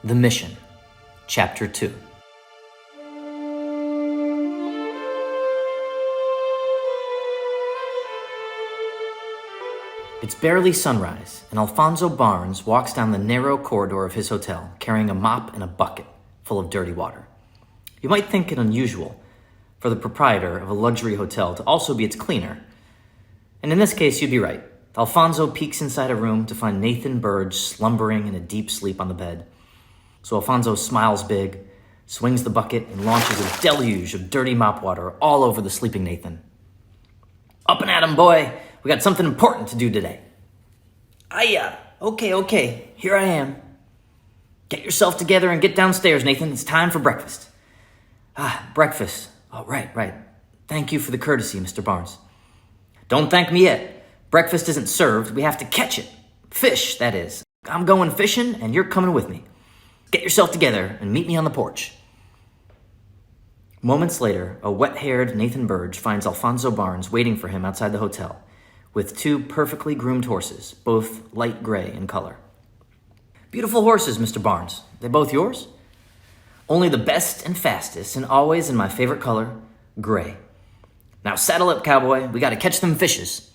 The Mission, Chapter 2. It's barely sunrise, and Alfonso Barnes walks down the narrow corridor of his hotel, carrying a mop and a bucket full of dirty water. You might think it unusual for the proprietor of a luxury hotel to also be its cleaner. And in this case, you'd be right. Alfonso peeks inside a room to find Nathan Birge slumbering in a deep sleep on the bed. So Alfonso smiles big, swings the bucket, and launches a deluge of dirty mop water all over the sleeping Nathan. Up and at 'em, boy! We got something important to do today. Okay, here I am. Get yourself together and get downstairs, Nathan. It's time for breakfast. Breakfast. Oh, right. Thank you for the courtesy, Mr. Barnes. Don't thank me yet. Breakfast isn't served. We have to catch it. Fish, that is. I'm going fishing, and you're coming with me. Get yourself together and meet me on the porch. Moments later, a wet-haired Nathan Birge finds Alfonso Barnes waiting for him outside the hotel, with two perfectly groomed horses, both light gray in color. Beautiful horses, Mr. Barnes. They both yours? Only the best and fastest, and always in my favorite color, gray. Now saddle up, cowboy. We gotta catch them fishes.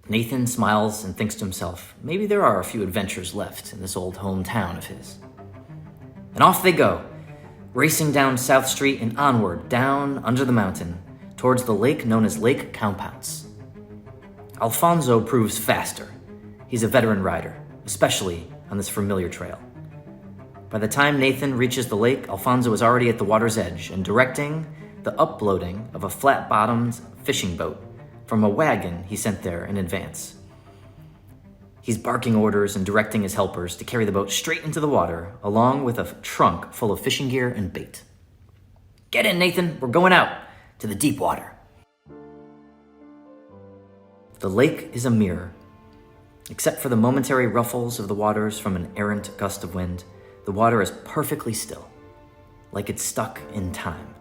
Nathan smiles and thinks to himself, maybe there are a few adventures left in this old hometown of his. And off they go, racing down South Street and onward, down under the mountain, towards the lake known as Lake Cowpounce. Alfonso proves faster. He's a veteran rider, especially on this familiar trail. By the time Nathan reaches the lake, Alfonso is already at the water's edge and directing the uploading of a flat-bottomed fishing boat from a wagon he sent there in advance. He's barking orders and directing his helpers to carry the boat straight into the water, along with a trunk full of fishing gear and bait. Get in, Nathan. We're going out to the deep water. The lake is a mirror. Except for the momentary ruffles of the waters from an errant gust of wind, the water is perfectly still, like it's stuck in time.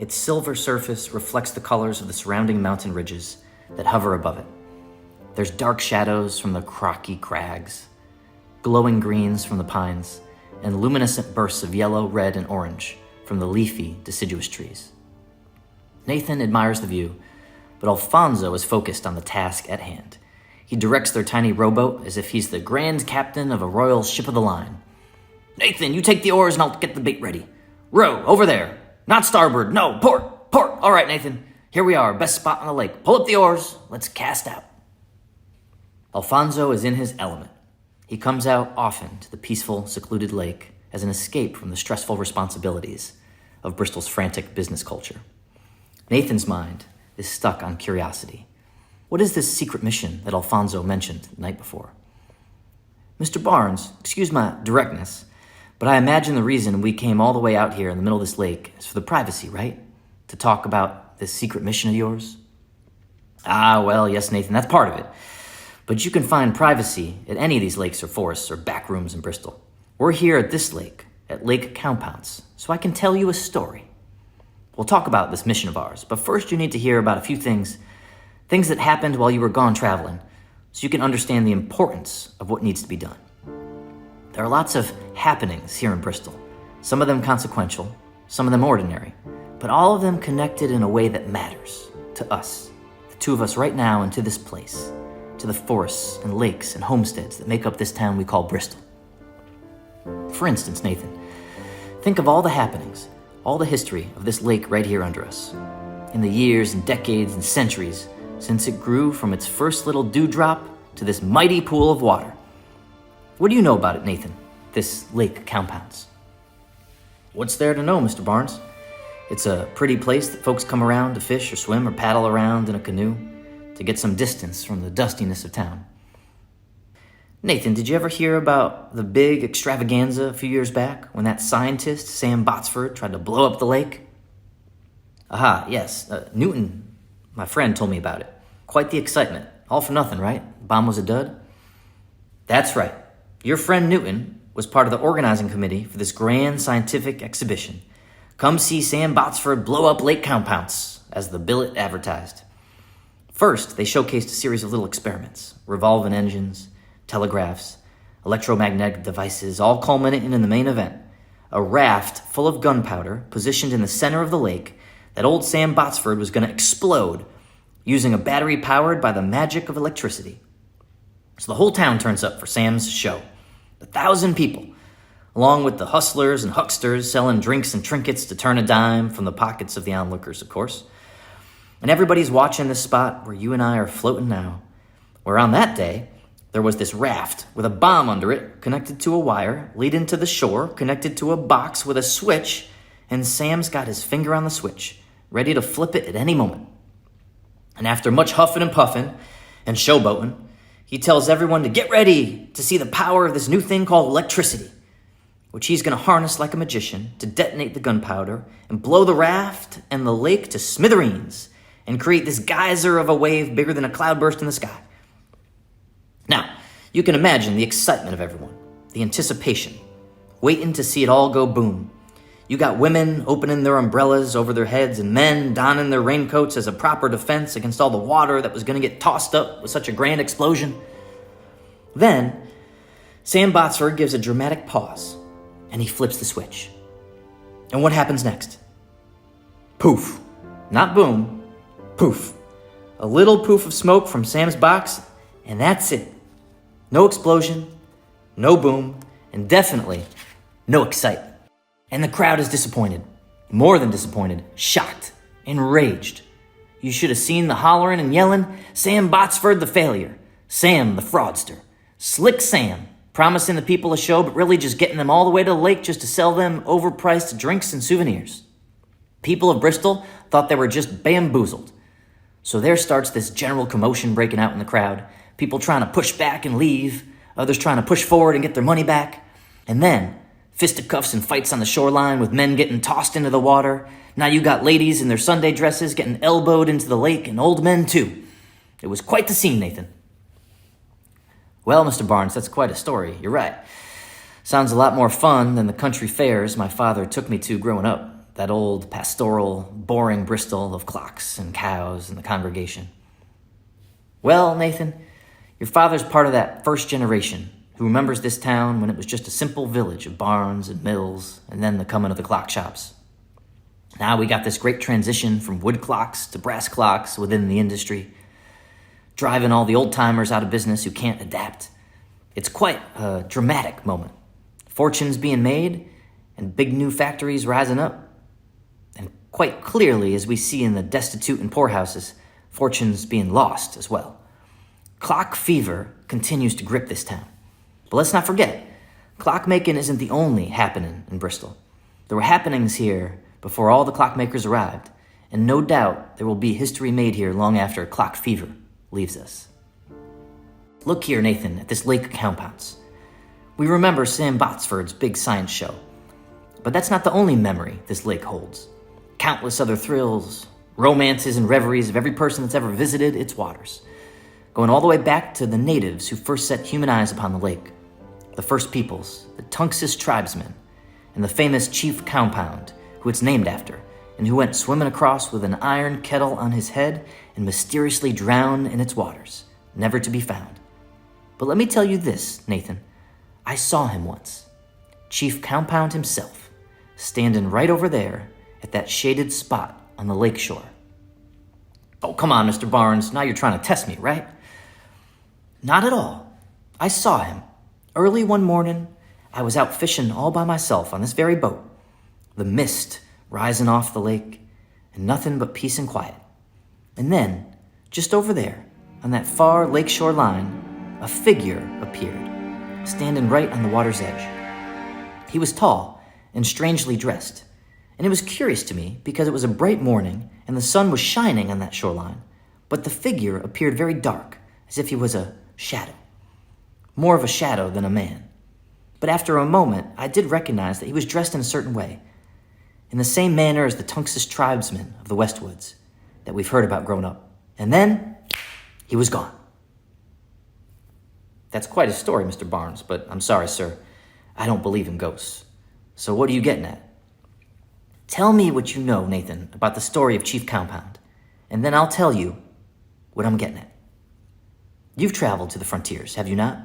Its silver surface reflects the colors of the surrounding mountain ridges that hover above it. There's dark shadows from the crocky crags, glowing greens from the pines, and luminescent bursts of yellow, red, and orange from the leafy, deciduous trees. Nathan admires the view, but Alfonso is focused on the task at hand. He directs their tiny rowboat as if he's the grand captain of a royal ship of the line. Nathan, you take the oars and I'll get the bait ready. Row, over there. Not starboard, no, port. All right, Nathan, here we are, best spot on the lake. Pull up the oars, let's cast out. Alfonso is in his element. He comes out often to the peaceful, secluded lake as an escape from the stressful responsibilities of Bristol's frantic business culture. Nathan's mind is stuck on curiosity. What is this secret mission that Alfonso mentioned the night before? Mr. Barnes, excuse my directness, but I imagine the reason we came all the way out here in the middle of this lake is for the privacy, right? To talk about this secret mission of yours? Well, yes, Nathan, that's part of it. But you can find privacy at any of these lakes or forests or back rooms in Bristol. We're here at this lake, at Lake Cowpounce, so I can tell you a story. We'll talk about this mission of ours, but first you need to hear about a few things that happened while you were gone traveling, so you can understand the importance of what needs to be done. There are lots of happenings here in Bristol, some of them consequential, some of them ordinary, but all of them connected in a way that matters to us, the two of us right now, and to this place, to the forests and lakes and homesteads that make up this town we call Bristol. For instance, Nathan, think of all the happenings, all the history of this lake right here under us, in the years and decades and centuries since it grew from its first little dewdrop to this mighty pool of water. What do you know about it, Nathan, this Lake Cowpounce? What's there to know, Mr. Barnes? It's a pretty place that folks come around to fish or swim or paddle around in a canoe to get some distance from the dustiness of town. Nathan, did you ever hear about the big extravaganza a few years back when that scientist, Sam Botsford, tried to blow up the lake? Yes. Newton, my friend, told me about it. Quite the excitement. All for nothing, right? Bomb was a dud? That's right. Your friend Newton was part of the organizing committee for this grand scientific exhibition. Come see Sam Botsford blow up Lake Cowpounce, as the billet advertised. First, they showcased a series of little experiments, revolving engines, telegraphs, electromagnetic devices, all culminating in the main event. A raft full of gunpowder positioned in the center of the lake that old Sam Botsford was going to explode using a battery powered by the magic of electricity. So the whole town turns up for Sam's show. 1,000 people, along with the hustlers and hucksters selling drinks and trinkets to turn a dime from the pockets of the onlookers, of course. And everybody's watching this spot where you and I are floating now, where on that day, there was this raft with a bomb under it connected to a wire leading to the shore, connected to a box with a switch, and Sam's got his finger on the switch, ready to flip it at any moment. And after much huffing and puffing and showboating, he tells everyone to get ready to see the power of this new thing called electricity, which he's going to harness like a magician to detonate the gunpowder and blow the raft and the lake to smithereens and create this geyser of a wave bigger than a cloudburst in the sky. Now, you can imagine the excitement of everyone, the anticipation, waiting to see it all go boom. You got women opening their umbrellas over their heads and men donning their raincoats as a proper defense against all the water that was going to get tossed up with such a grand explosion. Then, Sam Botsford gives a dramatic pause, and he flips the switch. And what happens next? Poof. Not boom. Poof. A little poof of smoke from Sam's box, and that's it. No explosion, no boom, and definitely no excitement. And the crowd is disappointed. More than disappointed. Shocked. Enraged. You should have seen the hollering and yelling. Sam Botsford the failure. Sam the fraudster. Slick Sam, promising the people a show, but really just getting them all the way to the lake just to sell them overpriced drinks and souvenirs. People of Bristol thought they were just bamboozled. So there starts this general commotion breaking out in the crowd. People trying to push back and leave. Others trying to push forward and get their money back. And then, fisticuffs and fights on the shoreline with men getting tossed into the water. Now you got ladies in their Sunday dresses getting elbowed into the lake, and old men too. It was quite the scene, Nathan. Well, Mr. Barnes, that's quite a story. You're right. Sounds a lot more fun than the country fairs my father took me to growing up. That old, pastoral, boring Bristol of clocks and cows and the congregation. Well, Nathan, your father's part of that first generation who remembers this town when it was just a simple village of barns and mills and then the coming of the clock shops. Now we got this great transition from wood clocks to brass clocks within the industry, driving all the old-timers out of business who can't adapt. It's quite a dramatic moment. Fortunes being made and big new factories rising up. And quite clearly, as we see in the destitute and poorhouses, fortunes being lost as well. Clock fever continues to grip this town. But let's not forget, clockmaking isn't the only happening in Bristol. There were happenings here before all the clockmakers arrived, and no doubt there will be history made here long after clock fever leaves us. Look here, Nathan, at this lake compounds. We remember Sam Botsford's big science show, but that's not the only memory this lake holds. Countless other thrills, romances, and reveries of every person that's ever visited its waters, going all the way back to the natives who first set human eyes upon the lake, the first peoples, the Tunxis tribesmen, and the famous Chief Compound, who it's named after, and who went swimming across with an iron kettle on his head and mysteriously drowned in its waters, never to be found. But let me tell you this, Nathan. I saw him once, Chief Compound himself, standing right over there at that shaded spot on the lake shore. Oh, come on, Mr. Barnes. Now you're trying to test me, right? Not at all. I saw him. Early one morning, I was out fishing all by myself on this very boat. The mist rising off the lake, and nothing but peace and quiet. And then, just over there, on that far lakeshore line, a figure appeared, standing right on the water's edge. He was tall and strangely dressed, and it was curious to me because it was a bright morning and the sun was shining on that shoreline, but the figure appeared very dark, as if he was a shadow. More of a shadow than a man. But after a moment, I did recognize that he was dressed in a certain way, in the same manner as the Tunxis tribesmen of the Westwoods that we've heard about growing up. And then, he was gone. That's quite a story, Mr. Barnes, but I'm sorry, sir. I don't believe in ghosts. So what are you getting at? Tell me what you know, Nathan, about the story of Chief Compound, and then I'll tell you what I'm getting at. You've traveled to the frontiers, have you not?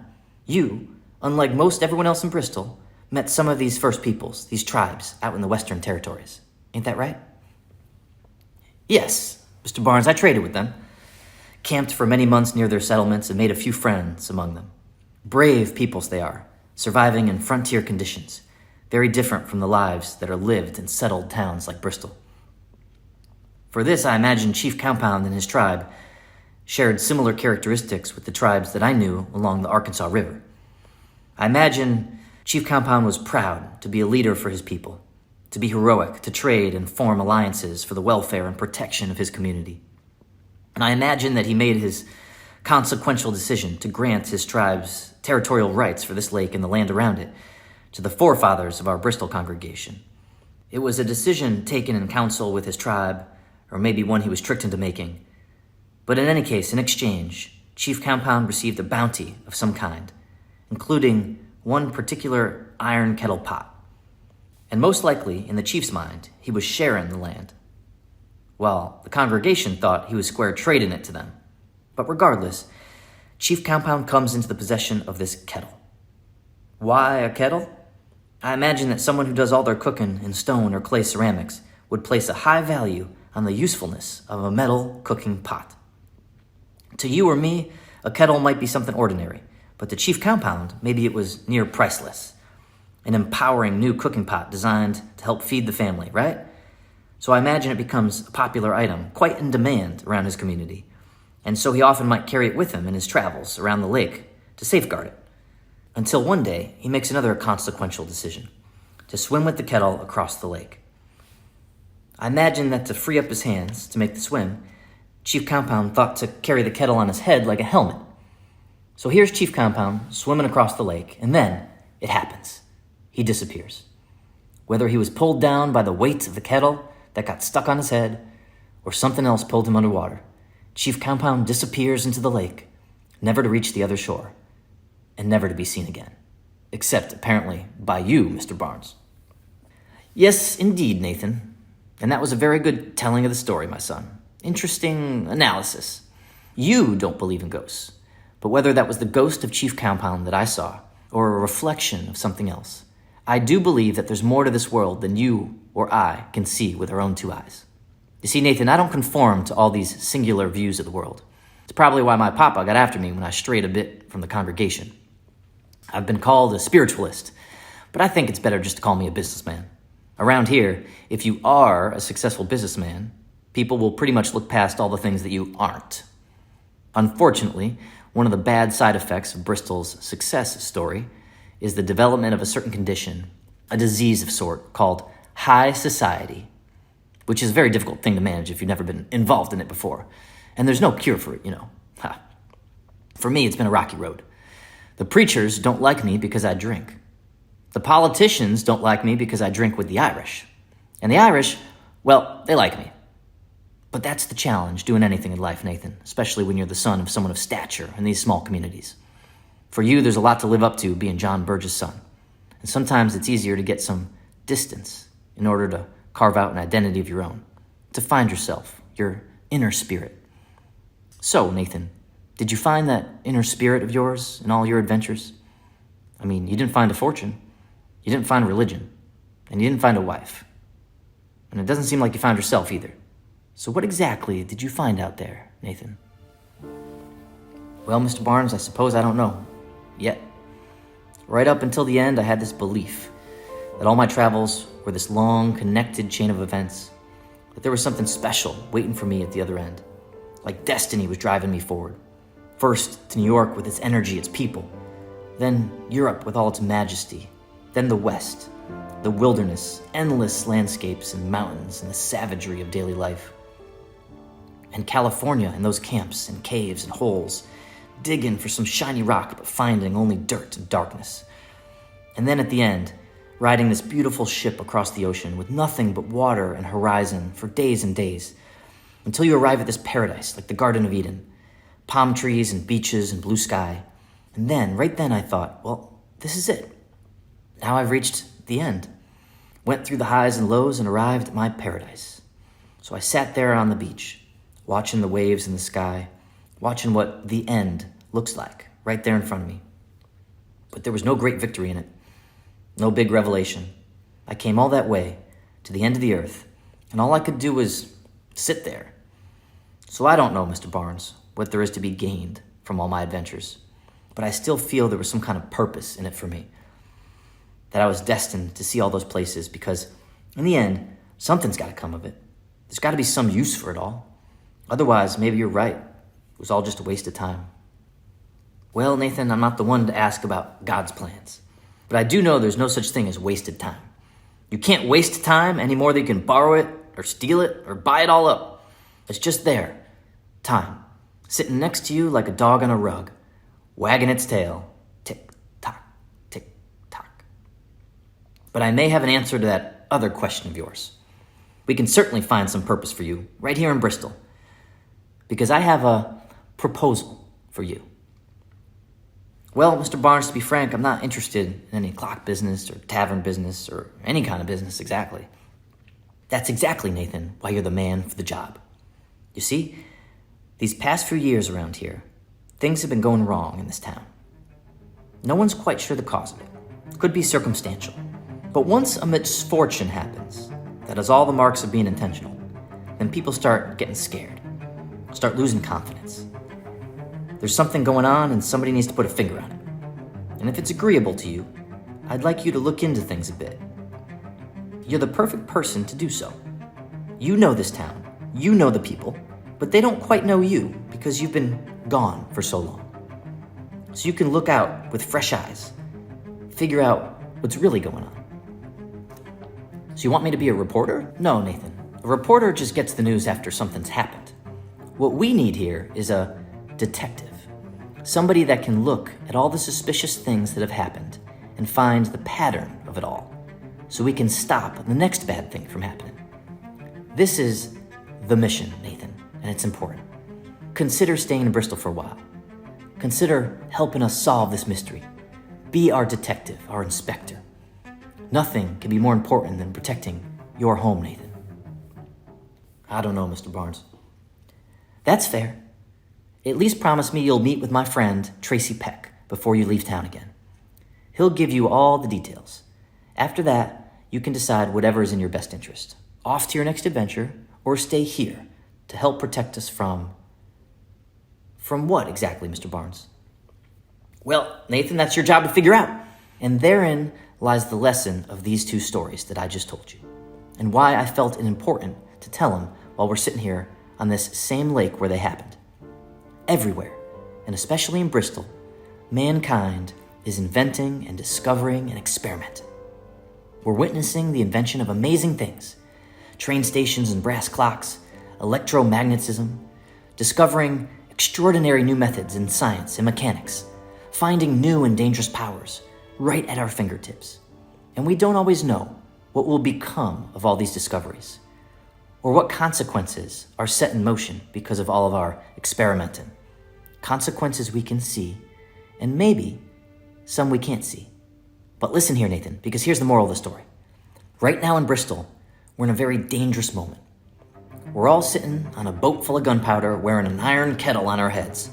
You, unlike most everyone else in Bristol, met some of these first peoples, these tribes, out in the Western Territories. Ain't that right? Yes, Mr. Barnes, I traded with them. Camped for many months near their settlements and made a few friends among them. Brave peoples they are, surviving in frontier conditions, very different from the lives that are lived in settled towns like Bristol. For this, I imagine Chief Compound and his tribe shared similar characteristics with the tribes that I knew along the Arkansas River. I imagine Chief Compound was proud to be a leader for his people, to be heroic, to trade and form alliances for the welfare and protection of his community. And I imagine that he made his consequential decision to grant his tribe's territorial rights for this lake and the land around it to the forefathers of our Bristol congregation. It was a decision taken in council with his tribe, or maybe one he was tricked into making. But in any case, in exchange, Chief Compound received a bounty of some kind, including one particular iron kettle pot. And most likely, in the chief's mind, he was sharing the land, while the congregation thought he was square trading it to them. But regardless, Chief Compound comes into the possession of this kettle. Why a kettle? I imagine that someone who does all their cooking in stone or clay ceramics would place a high value on the usefulness of a metal cooking pot. To you or me, a kettle might be something ordinary, but to Chief Compound, maybe it was near priceless. An empowering new cooking pot designed to help feed the family, right? So I imagine it becomes a popular item, quite in demand around his community. And so he often might carry it with him in his travels around the lake to safeguard it. Until one day, he makes another consequential decision, to swim with the kettle across the lake. I imagine that to free up his hands to make the swim, Chief Compound thought to carry the kettle on his head like a helmet. So here's Chief Compound swimming across the lake, and then it happens. He disappears. Whether he was pulled down by the weight of the kettle that got stuck on his head, or something else pulled him underwater, Chief Compound disappears into the lake, never to reach the other shore, and never to be seen again. Except, apparently, by you, Mr. Barnes. Yes, indeed, Nathan. And that was a very good telling of the story, my son. Interesting analysis. You don't believe in ghosts, but whether that was the ghost of Chief Compound that I saw, or a reflection of something else, I do believe that there's more to this world than you or I can see with our own two eyes. You see, Nathan, I don't conform to all these singular views of the world. It's probably why my papa got after me when I strayed a bit from the congregation. I've been called a spiritualist, but I think it's better just to call me a businessman. Around here, if you are a successful businessman, people will pretty much look past all the things that you aren't. Unfortunately, one of the bad side effects of Bristol's success story is the development of a certain condition, a disease of sort called high society, which is a very difficult thing to manage if you've never been involved in it before. And there's no cure for it, Ha. For me, it's been a rocky road. The preachers don't like me because I drink. The politicians don't like me because I drink with the Irish. And the Irish, well, they like me. But that's the challenge, doing anything in life, Nathan, especially when you're the son of someone of stature in these small communities. For you, there's a lot to live up to being John Birge's son. And sometimes it's easier to get some distance in order to carve out an identity of your own, to find yourself, your inner spirit. So, Nathan, did you find that inner spirit of yours in all your adventures? I mean, you didn't find a fortune, you didn't find religion, and you didn't find a wife. And it doesn't seem like you found yourself either. So what exactly did you find out there, Nathan? Well, Mr. Barnes, I suppose I don't know. Yet. Right up until the end, I had this belief that all my travels were this long, connected chain of events, that there was something special waiting for me at the other end, like destiny was driving me forward. First to New York with its energy, its people, then Europe with all its majesty, then the West, the wilderness, endless landscapes and mountains and the savagery of daily life, and California and those camps and caves and holes, digging for some shiny rock but finding only dirt and darkness. And then at the end, riding this beautiful ship across the ocean with nothing but water and horizon for days and days, until you arrive at this paradise like the Garden of Eden, palm trees and beaches and blue sky. And then, right then I thought, well, this is it. Now I've reached the end. Went through the highs and lows and arrived at my paradise. So I sat there on the beach, watching the waves in the sky, watching what the end looks like right there in front of me. But there was no great victory in it, no big revelation. I came all that way to the end of the earth, and all I could do was sit there. So I don't know, Mr. Barnes, what there is to be gained from all my adventures, but I still feel there was some kind of purpose in it for me, that I was destined to see all those places, because in the end, something's got to come of it. There's got to be some use for it all. Otherwise, maybe you're right. It was all just a waste of time. Well, Nathan, I'm not the one to ask about God's plans, but I do know there's no such thing as wasted time. You can't waste time any more than you can borrow it or steal it or buy it all up. It's just there. Time. Sitting next to you like a dog on a rug, wagging its tail. Tick, tock, tick, tock. But I may have an answer to that other question of yours. We can certainly find some purpose for you right here in Bristol, because I have a proposal for you. Well, Mr. Barnes, to be frank, I'm not interested in any clock business or tavern business or any kind of business exactly. That's exactly, Nathan, why you're the man for the job. You see, these past few years around here, things have been going wrong in this town. No one's quite sure the cause of it. Could be circumstantial. But once a misfortune happens that has all the marks of being intentional, then people start getting scared, start losing confidence. There's something going on and somebody needs to put a finger on it. And if it's agreeable to you, I'd like you to look into things a bit. You're the perfect person to do so. You know this town, you know the people, but they don't quite know you because you've been gone for so long. So you can look out with fresh eyes, figure out what's really going on. So you want me to be a reporter? No, Nathan. A reporter just gets the news after something's happened. What we need here is a detective. Somebody that can look at all the suspicious things that have happened and find the pattern of it all, so we can stop the next bad thing from happening. This is the mission, Nathan, and it's important. Consider staying in Bristol for a while. Consider helping us solve this mystery. Be our detective, our inspector. Nothing can be more important than protecting your home, Nathan. I don't know, Mr. Barnes. That's fair. At least promise me you'll meet with my friend, Tracy Peck, before you leave town again. He'll give you all the details. After that, you can decide whatever is in your best interest. Off to your next adventure, or stay here to help protect us from... From what exactly, Mr. Barnes? Well, Nathan, that's your job to figure out. And therein lies the lesson of these two stories that I just told you, and why I felt it important to tell them while we're sitting here on this same lake where they happened. Everywhere, and especially in Bristol, mankind is inventing and discovering and experimenting. We're witnessing the invention of amazing things: train stations and brass clocks, electromagnetism, discovering extraordinary new methods in science and mechanics, finding new and dangerous powers right at our fingertips. And we don't always know what will become of all these discoveries, or what consequences are set in motion because of all of our experimenting. Consequences we can see, and maybe some we can't see. But listen here, Nathan, because here's the moral of the story. Right now in Bristol, we're in a very dangerous moment. We're all sitting on a boat full of gunpowder wearing an iron kettle on our heads,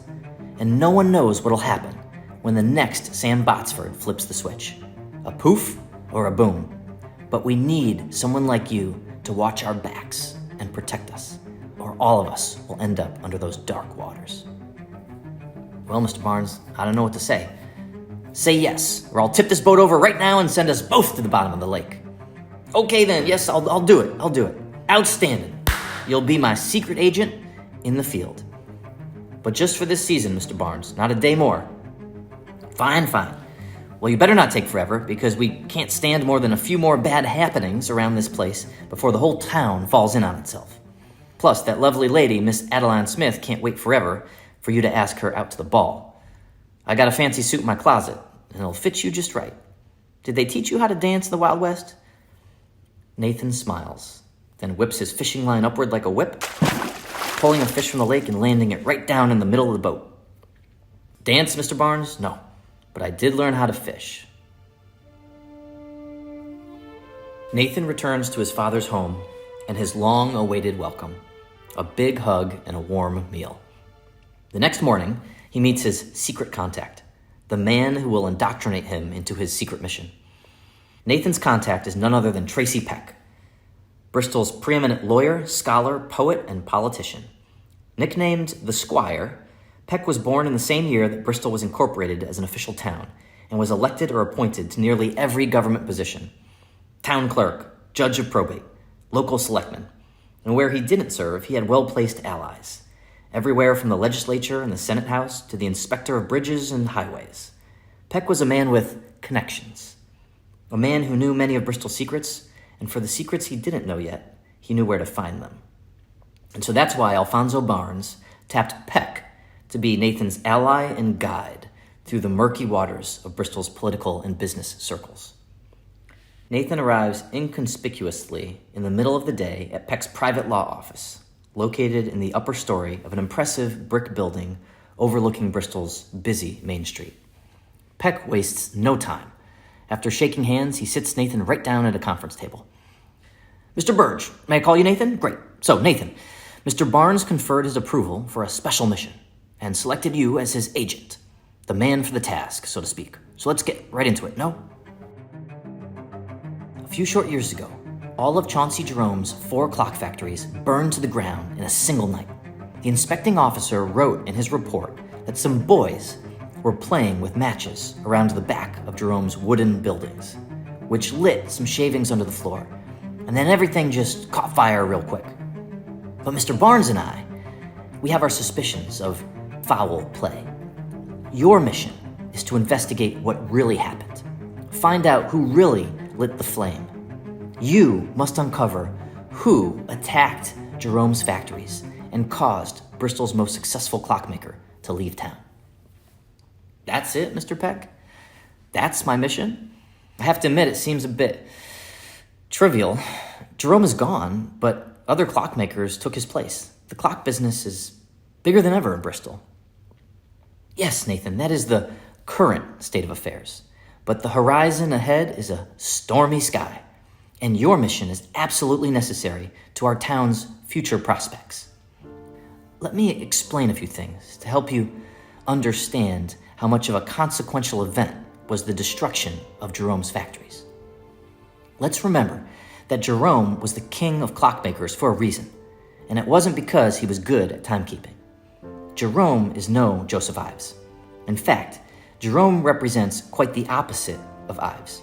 and no one knows what'll happen when the next Sam Botsford flips the switch. A poof or a boom. But we need someone like you to watch our backs and protect us, or all of us will end up under those dark waters. Well, Mr. Barnes, I don't know what to say. Say yes, or I'll tip this boat over right now and send us both to the bottom of the lake. Okay then, yes, I'll do it. I'll do it. Outstanding. You'll be my secret agent in the field. But just for this season, Mr. Barnes, not a day more. Fine. Well, you better not take forever, because we can't stand more than a few more bad happenings around this place before the whole town falls in on itself. Plus, that lovely lady, Miss Adeline Smith, can't wait forever for you to ask her out to the ball. I got a fancy suit in my closet, and it'll fit you just right. Did they teach you how to dance in the Wild West? Nathan smiles, then whips his fishing line upward like a whip, pulling a fish from the lake and landing it right down in the middle of the boat. Dance, Mr. Barnes? No, but I did learn how to fish. Nathan returns to his father's home and his long-awaited welcome, a big hug and a warm meal. The next morning, he meets his secret contact, the man who will indoctrinate him into his secret mission. Nathan's contact is none other than Tracy Peck, Bristol's preeminent lawyer, scholar, poet, and politician. Nicknamed the Squire, Peck was born in the same year that Bristol was incorporated as an official town and was elected or appointed to nearly every government position: town clerk, judge of probate, local selectman. And where he didn't serve, he had well-placed allies, everywhere from the legislature and the Senate House to the inspector of bridges and highways. Peck was a man with connections, a man who knew many of Bristol's secrets, and for the secrets he didn't know yet, he knew where to find them. And so that's why Alfonso Barnes tapped Peck to be Nathan's ally and guide through the murky waters of Bristol's political and business circles. Nathan arrives inconspicuously in the middle of the day at Peck's private law office, located in the upper story of an impressive brick building overlooking Bristol's busy Main Street. Peck wastes no time. After shaking hands, he sits Nathan right down at a conference table. "Mr. Birge, may I call you Nathan? Great. So, Nathan, Mr. Barnes conferred his approval for a special mission and selected you as his agent, the man for the task, so to speak. So let's get right into it, no?" A few short years ago, all of Chauncey Jerome's 4 clock factories burned to the ground in a single night. The inspecting officer wrote in his report that some boys were playing with matches around the back of Jerome's wooden buildings, which lit some shavings under the floor, and then everything just caught fire real quick. But Mr. Barnes and I, we have our suspicions of foul play. Your mission is to investigate what really happened. Find out who really lit the flame. You must uncover who attacked Jerome's factories and caused Bristol's most successful clockmaker to leave town. That's it, Mr. Peck? That's my mission? I have to admit, it seems a bit trivial. Jerome is gone, but other clockmakers took his place. The clock business is bigger than ever in Bristol. Yes, Nathan, that is the current state of affairs. But the horizon ahead is a stormy sky, and your mission is absolutely necessary to our town's future prospects. Let me explain a few things to help you understand how much of a consequential event was the destruction of Jerome's factories. Let's remember that Jerome was the king of clockmakers for a reason, and it wasn't because he was good at timekeeping. Jerome is no Joseph Ives. In fact, Jerome represents quite the opposite of Ives.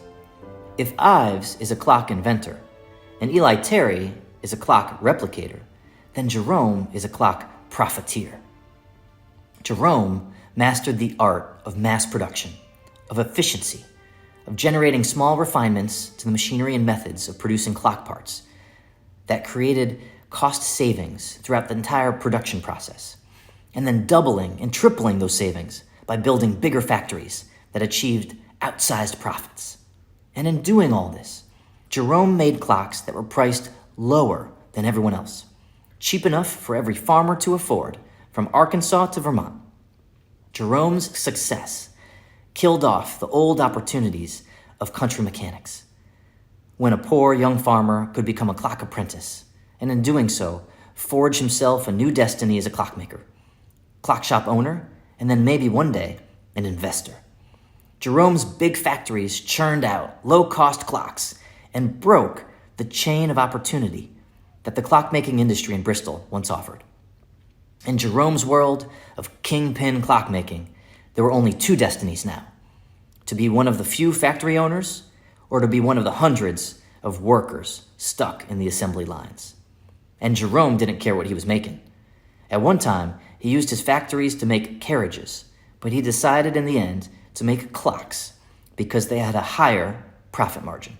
If Ives is a clock inventor, and Eli Terry is a clock replicator, then Jerome is a clock profiteer. Jerome mastered the art of mass production, of efficiency, of generating small refinements to the machinery and methods of producing clock parts that created cost savings throughout the entire production process, and then doubling and tripling those savings by building bigger factories that achieved outsized profits. And in doing all this, Jerome made clocks that were priced lower than everyone else, cheap enough for every farmer to afford, from Arkansas to Vermont. Jerome's success killed off the old opportunities of country mechanics, when a poor young farmer could become a clock apprentice, and in doing so, forge himself a new destiny as a clockmaker, clock shop owner, and then maybe one day, an investor. Jerome's big factories churned out low-cost clocks and broke the chain of opportunity that the clockmaking industry in Bristol once offered. In Jerome's world of kingpin clockmaking, there were only 2 destinies now: to be one of the few factory owners, or to be one of the hundreds of workers stuck in the assembly lines. And Jerome didn't care what he was making. At one time, he used his factories to make carriages, but he decided in the end to make clocks because they had a higher profit margin.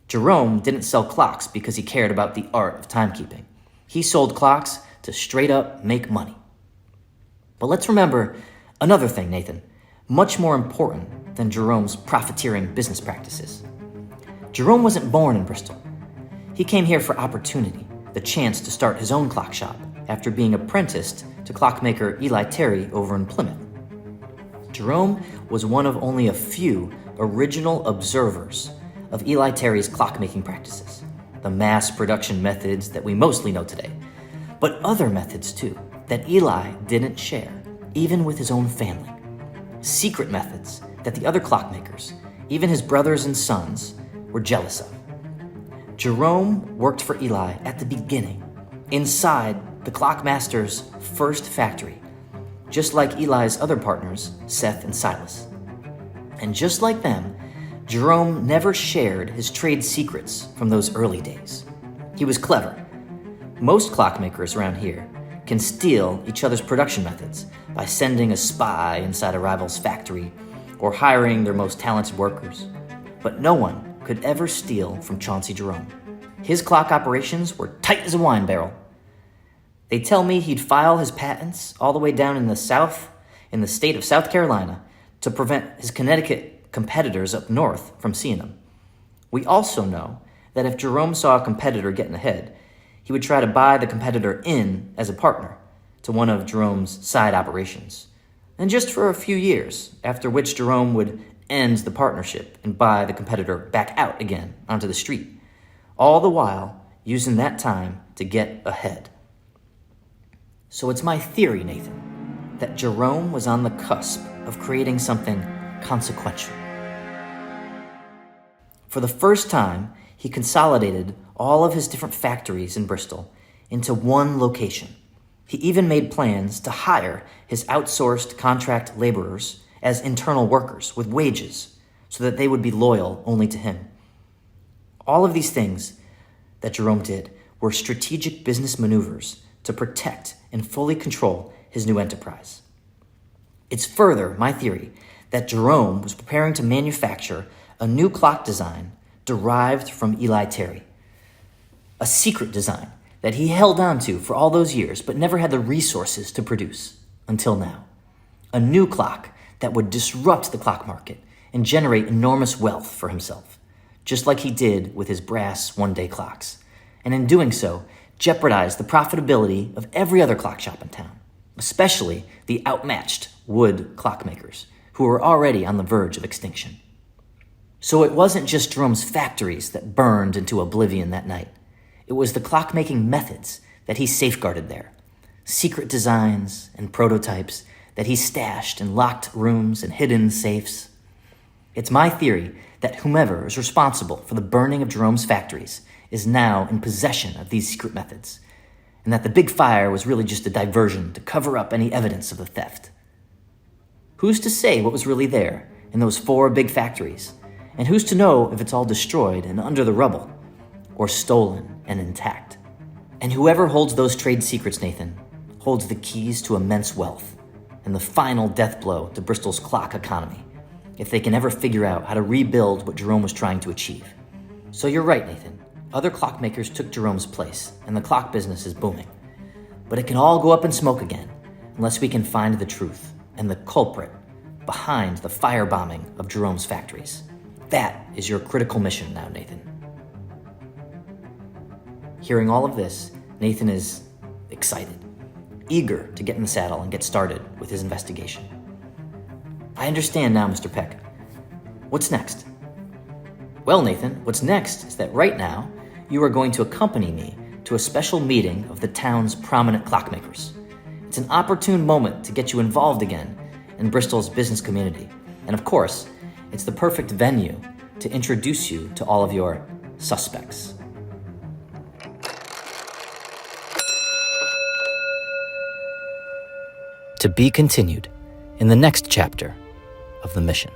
Jerome didn't sell clocks because he cared about the art of timekeeping. He sold clocks to straight up make money. But let's remember another thing, Nathan, much more important than Jerome's profiteering business practices. Jerome wasn't born in Bristol. He came here for opportunity, the chance to start his own clock shop after being apprenticed to clockmaker Eli Terry over in Plymouth. Jerome was one of only a few original observers of Eli Terry's clockmaking practices, the mass production methods that we mostly know today, but other methods too that Eli didn't share, even with his own family. secret methods that the other clockmakers, even his brothers and sons, were jealous of. Jerome worked for Eli at the beginning, inside the clockmaster's first factory, just like Eli's other partners, Seth and Silas. And just like them, Jerome never shared his trade secrets from those early days. He was clever. Most clockmakers around here can steal each other's production methods by sending a spy inside a rival's factory or hiring their most talented workers. But no one could ever steal from Chauncey Jerome. His clock operations were tight as a wine barrel. They tell me he'd file his patents all the way down in the state of South Carolina, to prevent his Connecticut competitors up north from seeing them. We also know that if Jerome saw a competitor getting ahead, he would try to buy the competitor in as a partner to one of Jerome's side operations, and just for a few years, after which Jerome would end the partnership and buy the competitor back out again onto the street, all the while using that time to get ahead. So it's my theory, Nathan, that Jerome was on the cusp of creating something consequential. For the first time, he consolidated all of his different factories in Bristol into one location. He even made plans to hire his outsourced contract laborers as internal workers with wages so that they would be loyal only to him. All of these things that Jerome did were strategic business maneuvers to protect and fully control his new enterprise. It's further my theory that Jerome was preparing to manufacture a new clock design derived from Eli Terry, a secret design that he held on to for all those years but never had the resources to produce until now. A new clock that would disrupt the clock market and generate enormous wealth for himself, just like he did with his brass one-day clocks, and in doing so, jeopardize the profitability of every other clock shop in town, especially the outmatched wood clockmakers who were already on the verge of extinction. So it wasn't just Jerome's factories that burned into oblivion that night. It was the clockmaking methods that he safeguarded there, secret designs and prototypes that he stashed in locked rooms and hidden safes. It's my theory that whomever is responsible for the burning of Jerome's factories is now in possession of these secret methods, and that the big fire was really just a diversion to cover up any evidence of the theft. Who's to say what was really there in those 4 big factories, and who's to know if it's all destroyed and under the rubble, or stolen and intact? And whoever holds those trade secrets, Nathan, holds the keys to immense wealth and the final death blow to Bristol's clock economy, if they can ever figure out how to rebuild what Jerome was trying to achieve. So you're right, Nathan. Other clockmakers took Jerome's place, and the clock business is booming. But it can all go up in smoke again, unless we can find the truth and the culprit behind the firebombing of Jerome's factories. That is your critical mission now, Nathan. Hearing all of this, Nathan is excited, eager to get in the saddle and get started with his investigation. I understand now, Mr. Peck. What's next? Well, Nathan, what's next is that right now, you are going to accompany me to a special meeting of the town's prominent clockmakers. It's an opportune moment to get you involved again in Bristol's business community. And of course, it's the perfect venue to introduce you to all of your suspects. To be continued in the next chapter of the mission.